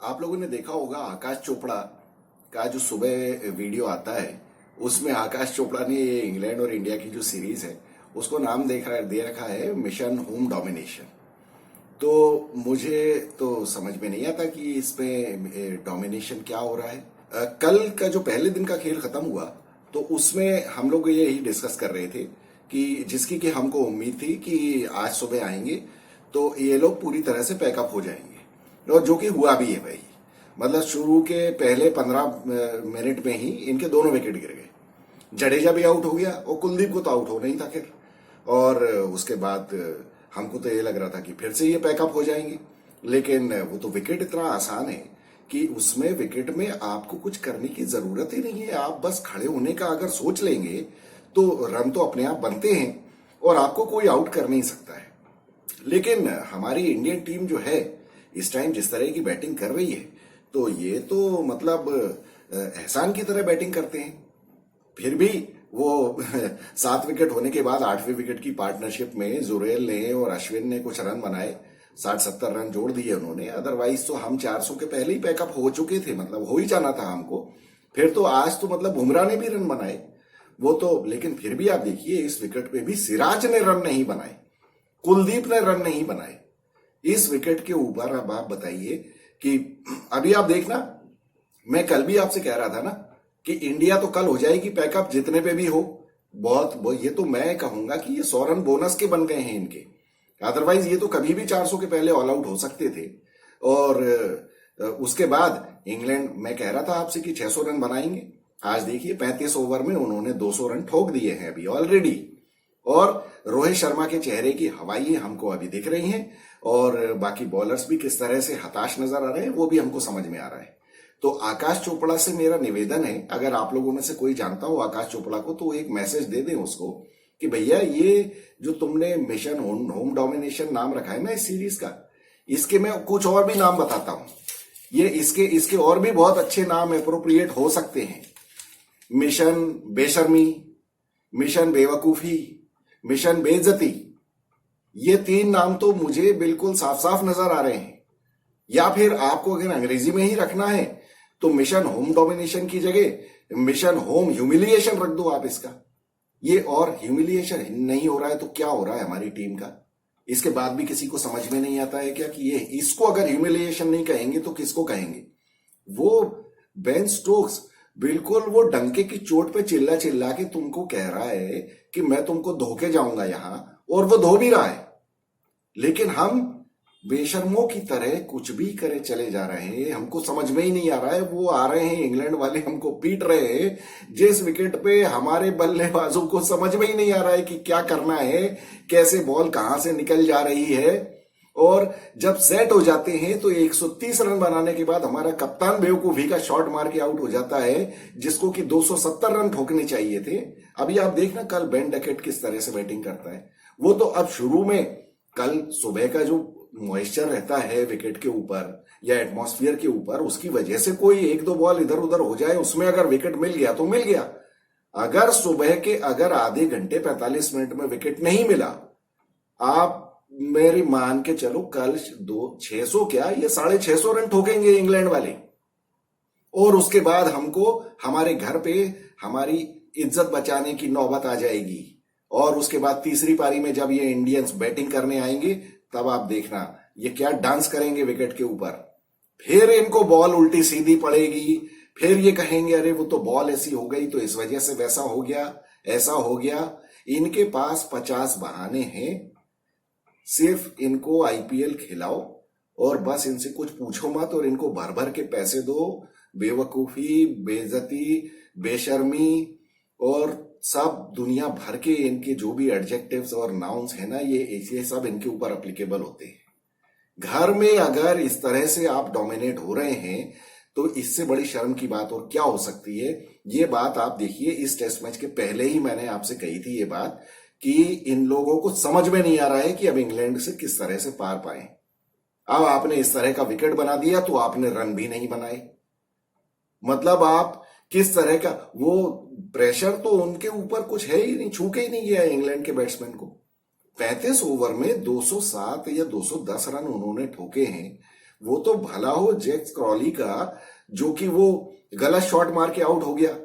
आप लोगों ने देखा होगा आकाश चोपड़ा का जो सुबह वीडियो आता है उसमें आकाश चोपड़ा ने ये इंग्लैंड और इंडिया की जो सीरीज है उसको नाम दे रखा है मिशन होम डोमिनेशन। तो मुझे तो समझ में नहीं आता कि इसमें डोमिनेशन क्या हो रहा है। कल का जो पहले दिन का खेल खत्म हुआ तो उसमें हम लोग यही डिस्कस कर रहे थे कि जिसकी कि हमको उम्मीद थी कि आज सुबह आएंगे तो ये लोग पूरी तरह से पैकअप हो जाएंगे और जो कि हुआ भी है भाई। मतलब शुरू के पहले 15 मिनट में ही इनके दोनों विकेट गिर गए। जडेजा भी आउट हो गया और कुलदीप को तो आउट होना ही था खैर। और उसके बाद हमको तो ये लग रहा था कि फिर से ये पैकअप हो जाएंगे, लेकिन वो तो विकेट इतना आसान है कि उसमें विकेट में आपको कुछ करने की जरूरत ही नहीं है। आप बस खड़े होने का अगर सोच लेंगे तो रन तो अपने आप बनते हैं और आपको कोई आउट कर नहीं सकता है। लेकिन हमारी इंडियन टीम जो है इस टाइम जिस तरह की बैटिंग कर रही है तो ये तो मतलब एहसान की तरह बैटिंग करते हैं। फिर भी वो 7 विकेट होने के बाद 8वें विकेट की पार्टनरशिप में जुरेल ने और अश्विन ने कुछ रन बनाए, 60-70 रन जोड़ दिए उन्होंने। अदरवाइज तो हम 400 के पहले ही पैकअप हो चुके थे, मतलब हो ही जाना था हमको। फिर तो आज तो मतलब बुमराह ने भी रन बनाए वो तो, लेकिन फिर भी आप देखिए इस विकेट पे भी सिराज ने रन नहीं बनाए, कुलदीप ने रन नहीं बनाए इस विकेट के ऊपर। अब आप बताइए कि अभी आप देखना, मैं कल भी आपसे कह रहा था ना कि इंडिया तो कल हो जाएगी पैकअप जितने पे भी हो। ये तो मैं कहूंगा कि ये 100 रन बोनस के बन गए हैं इनके। अदरवाइज ये तो कभी भी 400 के पहले ऑल आउट हो सकते थे। और उसके बाद इंग्लैंड, मैं कह रहा था आपसे कि 600 रन बनाएंगे। आज देखिए 35 ओवर में उन्होंने 200 रन ठोक दिए हैं अभी ऑलरेडी। और रोहित शर्मा के चेहरे की हवाइयां हमको अभी दिख रही हैं और बाकी बॉलर्स भी किस तरह से हताश नजर आ रहे हैं वो भी हमको समझ में आ रहा है। तो आकाश चोपड़ा से मेरा निवेदन है, अगर आप लोगों में से कोई जानता हो आकाश चोपड़ा को तो एक मैसेज दे दें उसको कि भैया ये जो तुमने मिशन होम डोमिनेशन नाम रखा है ना इस सीरीज का, इसके मैं कुछ और भी नाम बताता हूं। ये इसके और भी बहुत अच्छे नाम एप्रोप्रिएट हो सकते हैं। मिशन बेशर्मी, मिशन बेवकूफी, मिशन बेइज्जती, ये 3 नाम तो मुझे बिल्कुल साफ साफ नजर आ रहे हैं। या फिर आपको अगर अंग्रेजी में ही रखना है तो मिशन होम डोमिनेशन की जगह मिशन होम ह्यूमिलिएशन रख दो आप इसका। ये और ह्यूमिलिएशन नहीं हो रहा है तो क्या हो रहा है हमारी टीम का? इसके बाद भी किसी को समझ में नहीं आता है क्या कि ये इसको अगर ह्यूमिलिएशन नहीं कहेंगे तो किसको कहेंगे? वो बेन स्टोक्स बिल्कुल वो डंके की चोट पे चिल्ला चिल्ला के तुमको कह रहा है कि मैं तुमको धो के जाऊंगा यहां, और वो धो भी रहा है। लेकिन हम बेशर्मों की तरह कुछ भी करे चले जा रहे हैं। हमको समझ में ही नहीं आ रहा है। वो आ रहे हैं इंग्लैंड वाले हमको पीट रहे हैं जिस विकेट पे हमारे बल्लेबाजों को समझ में ही नहीं आ रहा है कि क्या करना है, कैसे बॉल कहां से निकल जा रही है। और जब सेट हो जाते हैं तो 130 रन बनाने के बाद हमारा कप्तान बेवकूफी का शॉट मार के आउट हो जाता है जिसको कि 270 रन ठोकने चाहिए थे। अभी आप देखना कल बेन डकेट किस तरह से बैटिंग करता है। वो तो अब शुरू में कल सुबह का जो मॉइस्चर रहता है विकेट के ऊपर या एटमॉस्फेयर के ऊपर, उसकी वजह से कोई 1-2 बॉल इधर उधर हो जाए, उसमें अगर विकेट मिल गया तो मिल गया। अगर सुबह के अगर आधे घंटे 45 मिनट में विकेट नहीं मिला, आप मेरी मान के चलो कल 600 क्या ये 650 रन ठोकेंगे इंग्लैंड वाले। और उसके बाद हमको हमारे घर पे हमारी इज्जत बचाने की नौबत आ जाएगी। और उसके बाद तीसरी पारी में जब ये इंडियंस बैटिंग करने आएंगे तब आप देखना ये क्या डांस करेंगे विकेट के ऊपर। फिर इनको बॉल उल्टी सीधी पड़ेगी, फिर ये कहेंगे अरे वो तो बॉल ऐसी हो गई तो इस वजह से वैसा हो गया, ऐसा हो गया। इनके पास 50 बहाने हैं। सिर्फ इनको आईपीएल खिलाओ और बस इनसे कुछ पूछो मत और इनको भर भर के पैसे दो। बेवकूफी, बेइज्जती, बेशर्मी और सब दुनिया भर के इनके जो भी एडजेक्टिव्स और नाउन्स है ना, ये सब इनके ऊपर एप्लीकेबल होते हैं। घर में अगर इस तरह से आप डोमिनेट हो रहे हैं तो इससे बड़ी शर्म की बात और क्या हो सकती है। ये बात आप देखिए, इस टेस्ट मैच के पहले ही मैंने आपसे कही थी ये बात कि इन लोगों को समझ में नहीं आ रहा है कि अब इंग्लैंड से किस तरह से पार पाए। अब आपने इस तरह का विकेट बना दिया तो आपने रन भी नहीं बनाए। मतलब आप किस तरह का, वो प्रेशर तो उनके ऊपर कुछ है ही नहीं, छू के ही नहीं गया इंग्लैंड के बैट्समैन को। 35 ओवर में 207 या 210 रन उन्होंने ठोके हैं। वो तो भला हो जैक क्रॉली का, जो कि वो गलत शॉट मार के आउट हो गया,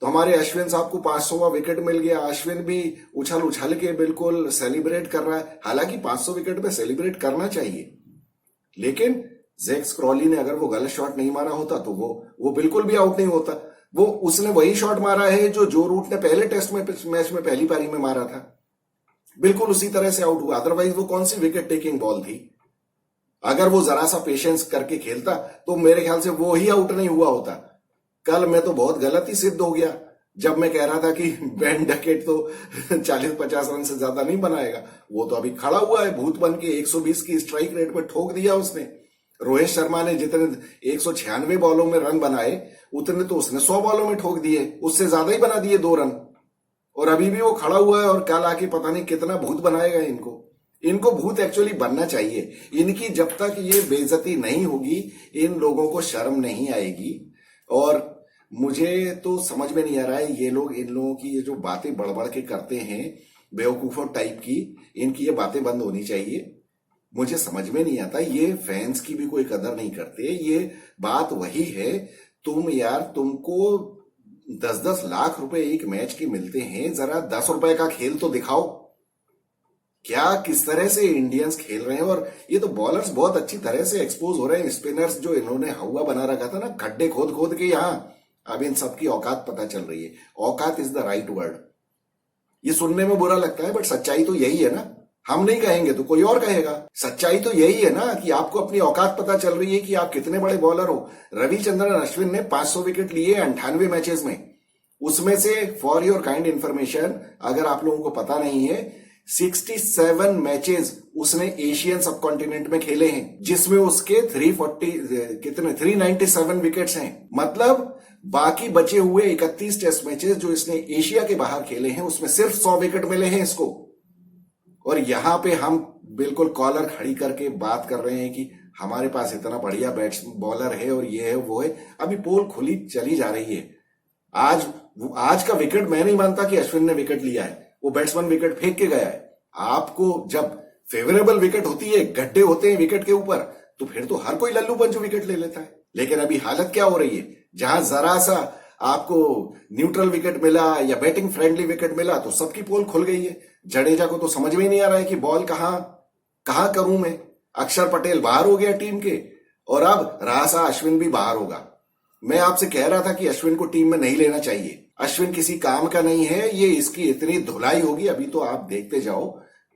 तो हमारे अश्विन साहब को 500वां विकेट मिल गया। अश्विन भी उछल उछल के बिल्कुल सेलिब्रेट कर रहा है। हालांकि 500 विकेट पे सेलिब्रेट करना चाहिए, लेकिन जैक क्रॉली ने अगर वो गलत शॉट नहीं मारा होता तो वो बिल्कुल भी आउट नहीं होता। वो उसने वही शॉट मारा है जो रूट ने पहले टेस्ट मैच में पहली पारी में मारा था, बिल्कुल उसी तरह से आउट हुआ। अदरवाइज वो कौन सी विकेट टेकिंग बॉल थी? अगर वो जरा सा पेशेंस करके खेलता तो मेरे ख्याल से वो ही आउट नहीं हुआ होता। कल मैं तो बहुत गलत ही सिद्ध हो गया जब मैं कह रहा था कि बेन डकेट तो 40-50 रन से ज्यादा नहीं बनाएगा। वो तो अभी खड़ा हुआ है भूत बन के, 120 की स्ट्राइक रेट पे ठोक दिया उसने। रोहित शर्मा ने जितने 196 बॉलों में रन बनाए उतने तो उसने 100 बॉलों में ठोक दिए, उससे ज्यादा ही बना दिए 2 रन। और अभी भी वो खड़ा हुआ है और कल आके पता नहीं कितना भूत बनाएगा इनको भूत एक्चुअली बनना चाहिए। इनकी जब तक ये बेइज्जती नहीं होगी इन लोगों को शर्म नहीं आएगी। और मुझे तो समझ में नहीं आ रहा है ये लोग, इन लोगों की ये जो बातें बढ़ के करते हैं बेवकूफों टाइप की, इनकी ये बातें बंद होनी चाहिए। मुझे समझ में नहीं आता, ये फैंस की भी कोई कदर नहीं करते। ये बात वही है, तुमको 10-10 लाख रुपए एक मैच के मिलते हैं, जरा 10 रुपए का खेल तो दिखाओ। क्या किस तरह से इंडियंस खेल रहे हैं। और ये तो बॉलर्स बहुत अच्छी तरह से एक्सपोज हो रहे हैं। स्पिनर्स जो इन्होंने हवा बना रखा था ना, गड्ढे खोद खोद के, यहां अब इन सबकी औकात पता चल रही है। औकात इज द राइट वर्ड। ये सुनने में बुरा लगता है बट सच्चाई तो यही है ना। हम नहीं कहेंगे तो कोई और कहेगा। सच्चाई तो यही है ना कि आपको अपनी औकात पता चल रही है कि आप कितने बड़े बॉलर हो। रविचंद्रन अश्विन ने 500 विकेट लिए 98 मैचेस में। उसमें से फॉर योर काइंड इंफॉर्मेशन, अगर आप लोगों को पता नहीं है, 67 मैचेस उसने एशियन सब कॉन्टिनेंट में खेले हैं, जिसमें उसके 397 विकेट्स हैं। मतलब बाकी बचे हुए 31 टेस्ट मैचेस जो इसने एशिया के बाहर खेले हैं उसमें सिर्फ 100 विकेट मिले हैं इसको। और यहां पे हम बिल्कुल कॉलर खड़ी करके बात कर रहे हैं कि हमारे पास इतना बढ़िया बॉलर है और ये है वो है। अभी पोल खुली चली जा रही है। आज का विकेट मैं नहीं मानता कि अश्विन ने विकेट लिया है, वो बैट्समैन विकेट फेंक के गया है। आपको जब फेवरेबल विकेट होती है, गड्ढे होते हैं विकेट के ऊपर, तो फिर तो हर कोई लल्लू पंचू विकेट ले लेता है। लेकिन अभी हालत क्या हो रही है, जहां जरा सा आपको न्यूट्रल विकेट मिला या बैटिंग फ्रेंडली विकेट मिला तो सबकी पोल खुल गई है। जडेजा को तो समझ में नहीं आ रहा है कि बॉल कहां करूं मैं। अक्षर पटेल बाहर हो गया टीम के, और अब रासा अश्विन भी बाहर होगा। मैं आपसे कह रहा था कि अश्विन को टीम में नहीं लेना चाहिए। अश्विन किसी काम का नहीं है, ये इसकी इतनी धुलाई होगी। अभी तो आप देखते जाओ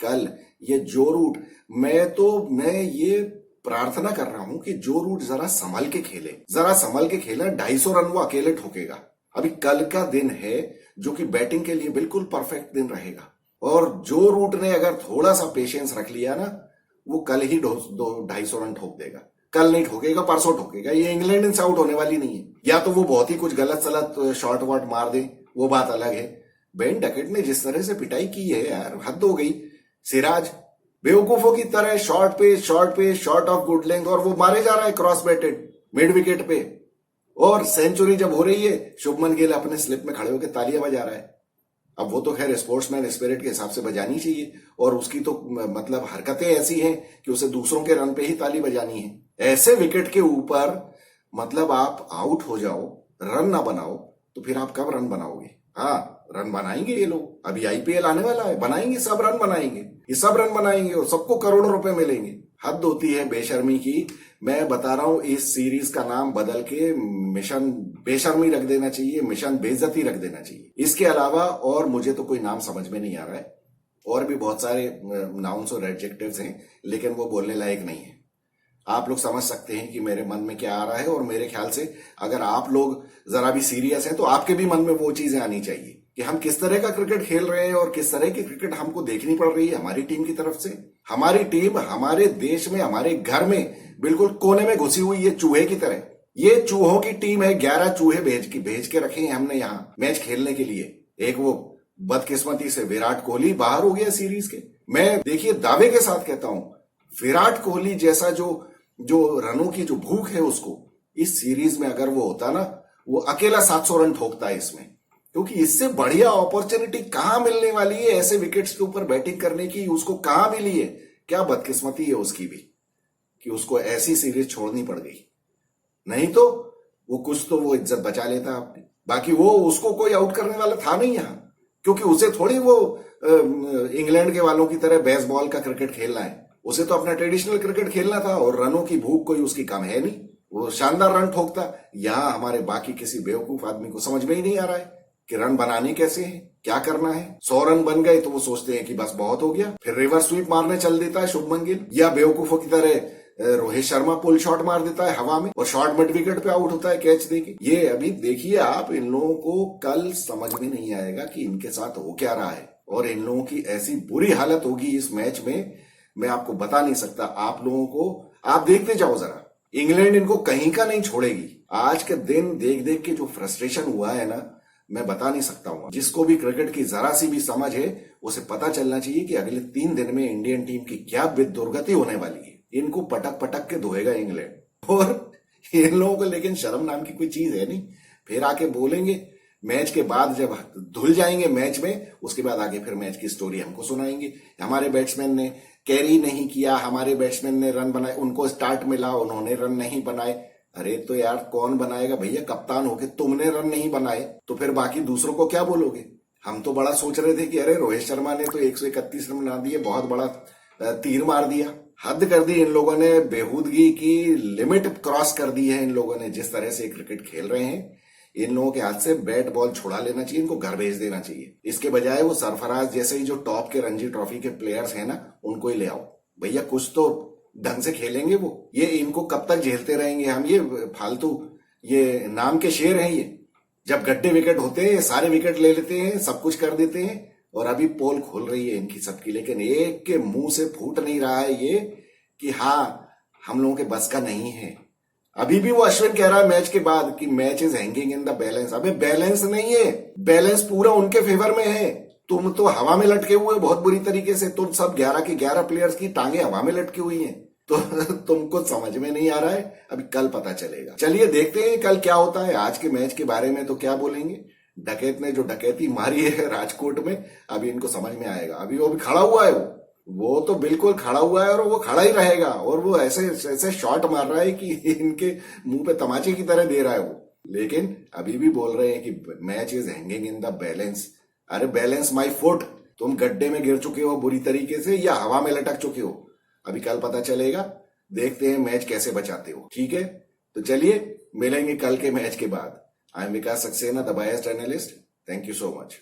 कल ये जो रूट, मैं ये प्रार्थना कर रहा हूं कि जो रूट जरा संभल के खेले, 250 रन वो अकेले ठोकेगा। अभी कल का दिन है जो कि बैटिंग के लिए बिल्कुल परफेक्ट दिन रहेगा। और जो रूट ने अगर थोड़ा सा पेशेंस रख लिया ना, वो कल ही 250 रन ठोक देगा। कल नहीं ठोकेगा, परसों ठोकेगा। ये इंग्लैंड इनसे आउट होने वाली नहीं है। या तो वो बहुत ही कुछ गलत सलत शॉर्ट वॉट मार दे, वो बात अलग है। बेन डकेट ने जिस तरह से पिटाई की है यार, हद हो गई। सिराज बेवकूफों की तरह शॉर्ट ऑफ गुड लेंथ, और वो मारे जा रहा है क्रॉस बैटेड मिड विकेट पे। और सेंचुरी जब हो रही है, शुभमन गिल अपने स्लिप में खड़े होकर तालियां बजा रहा है। अब वो तो खैर स्पोर्ट्समैन स्पिरिट के हिसाब से बजानी चाहिए, और उसकी तो मतलब हरकतें ऐसी हैं कि उसे दूसरों के रन पे ही ताली बजानी है। ऐसे विकेट के ऊपर मतलब आप आउट हो जाओ, रन ना बनाओ, तो फिर आप कब रन बनाओगे? हाँ, रन बनाएंगे ये लोग। अभी आईपीएल आने वाला है, बनाएंगे, सब रन बनाएंगे। ये सब रन बनाएंगे और सबको करोड़ों रुपए मिलेंगे। हद होती है बेशर्मी की। मैं बता रहा हूं, इस सीरीज का नाम बदल के मिशन बेशर्मी रख देना चाहिए, मिशन बेइज्जती रख देना चाहिए। इसके अलावा और मुझे तो कोई नाम समझ में नहीं आ रहा है। और भी बहुत सारे नाउन्स और एडजेक्टिव्स हैं, लेकिन वो बोलने लायक नहीं है। आप लोग समझ सकते हैं कि मेरे मन में क्या आ रहा है। और मेरे ख्याल से अगर आप लोग जरा भी सीरियस हैं तो आपके भी मन में वो चीजें आनी चाहिए कि हम किस तरह का क्रिकेट खेल रहे हैं और किस तरह की क्रिकेट हमको देखनी पड़ रही है हमारी टीम की तरफ से। हमारी टीम हमारे देश में, हमारे घर में बिल्कुल कोने में घुसी हुई है, चूहे की तरह। ये चूहों की टीम है। 11 चूहे भेज के रखे हैं हमने यहाँ मैच खेलने के लिए। एक वो बदकिस्मती से विराट कोहली बाहर हो गया सीरीज के। मैं देखिए दावे के साथ कहता हूं, विराट कोहली जैसा जो रनों की जो भूख है उसको इस सीरीज में अगर वो होता ना, वो अकेला 700 रन ठोकता है इसमें। क्योंकि इससे बढ़िया अपॉर्चुनिटी कहां मिलने वाली है ऐसे विकेट्स के ऊपर बैटिंग करने की, उसको कहां मिली है? क्या बदकिस्मती है उसकी भी। कि उसको ऐसी सीरीज छोड़नी पड़ गई, नहीं तो वो कुछ तो वो इज्जत बचा लेता अपनी। बाकी वो उसको कोई आउट करने वाला था नहीं यहाँ, क्योंकि उसे थोड़ी वो इंग्लैंड के वालों की तरह बेसबॉल का क्रिकेट खेलना है। उसे तो अपना ट्रेडिशनल क्रिकेट खेलना था और रनों की भूख कोई उसकी कम है नहीं, वो शानदार रन ठोकता। यहाँ हमारे बाकी किसी बेवकूफ आदमी को समझ में ही नहीं आ रहा है कि रन बनाने कैसे हैं, क्या करना है। 100 रन बन गए तो वो सोचते हैं कि बस बहुत हो गया, फिर रिवर्स स्वीप मारने चल देता है शुभमन गिल, या बेवकूफों की तरह रोहित शर्मा पुल शॉट मार देता है हवा में और शॉर्ट मिड विकेट पे आउट होता है कैच देके। ये अभी देखिए आप, इन लोगों को कल समझ में नहीं आएगा कि इनके साथ हो क्या रहा है, और इन लोगों की ऐसी बुरी हालत होगी इस मैच में, मैं आपको बता नहीं सकता। आप लोगों को, आप देखते जाओ जरा, इंग्लैंड इनको कहीं का नहीं छोड़ेगी। आज के दिन देख देख के जो फ्रस्ट्रेशन हुआ है ना, मैं बता नहीं सकता हूं। जिसको भी क्रिकेट की जरा सी भी समझ है उसे पता चलना चाहिए कि अगले 3 दिन में इंडियन टीम की क्या दुर्गति होने वाली है। इनको पटक पटक के धोएगा इंग्लैंड, और इन लोगों को लेकिन शर्म नाम की कोई चीज है नहीं। फिर आके बोलेंगे मैच के बाद, जब धुल जाएंगे मैच में, उसके बाद आगे फिर मैच की स्टोरी हमको सुनाएंगे। हमारे बैट्समैन ने कैरी नहीं किया, हमारे बैट्समैन ने रन बनाए, उनको स्टार्ट मिला, उन्होंने रन नहीं बनाए। अरे तो यार कौन बनाएगा भैया, कप्तान होके तुमने रन नहीं बनाए तो फिर बाकी दूसरों को क्या बोलोगे। हम तो बड़ा सोच रहे थे कि अरे रोहित शर्मा ने तो 131 रन बना दिए, बहुत बड़ा तीर मार दिया। हद कर दी इन लोगों ने, बेहूदगी की लिमिट क्रॉस कर दी है इन लोगों ने। जिस तरह से क्रिकेट खेल रहे हैं, इन लोगों के हाथ से बैट बॉल छुड़ा लेना चाहिए, इनको घर भेज देना चाहिए। इसके बजाय वो सरफराज जैसे ही जो टॉप के रणजी ट्रॉफी के प्लेयर्स हैं ना, उनको ही ले आओ भैया, कुछ तो ढंग से खेलेंगे वो। ये इनको कब तक झेलते रहेंगे हम, ये फालतू, ये नाम के शेर हैं ये। जब गड्ढे विकेट होते हैं सारे विकेट ले लेते हैं, सब कुछ कर देते हैं, और अभी पोल खोल रही है इनकी सबकी, लेकिन एक के मुंह से फूट नहीं रहा है ये कि हाँ हम लोगों के बस का नहीं है। अभी भी वो अश्विन कह रहा है मैच के बाद कि match is hanging in the balance. अबे बैलेंस नहीं है, बैलेंस पूरा उनके फेवर में है। तुम तो हवा में लटके हुए बहुत बुरी तरीके से, तुम सब 11 के 11 प्लेयर्स की टांगे हवा में लटकी हुई हैं। तो तुमको समझ में नहीं आ रहा है, अभी कल पता चलेगा। चलिए देखते हैं कल क्या होता है। आज के मैच के बारे में तो क्या बोलेंगे, डकैत ने जो डकैती मारी है राजकोट में, अभी इनको समझ में आएगा। अभी वो भी खड़ा हुआ है, वो तो बिल्कुल खड़ा हुआ है और वो खड़ा ही रहेगा, और वो ऐसे ऐसे शॉट मार रहा है कि इनके मुंह पे तमाचे की तरह दे रहा है वो। लेकिन अभी भी बोल रहे हैं कि match is hanging in the balance. अरे बैलेंस माई फुट, तुम गड्ढे में गिर चुके हो बुरी तरीके से या हवा में लटक चुके हो, अभी कल पता चलेगा। देखते हैं मैच कैसे बचाते हो, ठीक है। तो चलिए मिलेंगे कल के मैच के बाद। I am Vikas Saxena, the biased analyst. Thank you so much.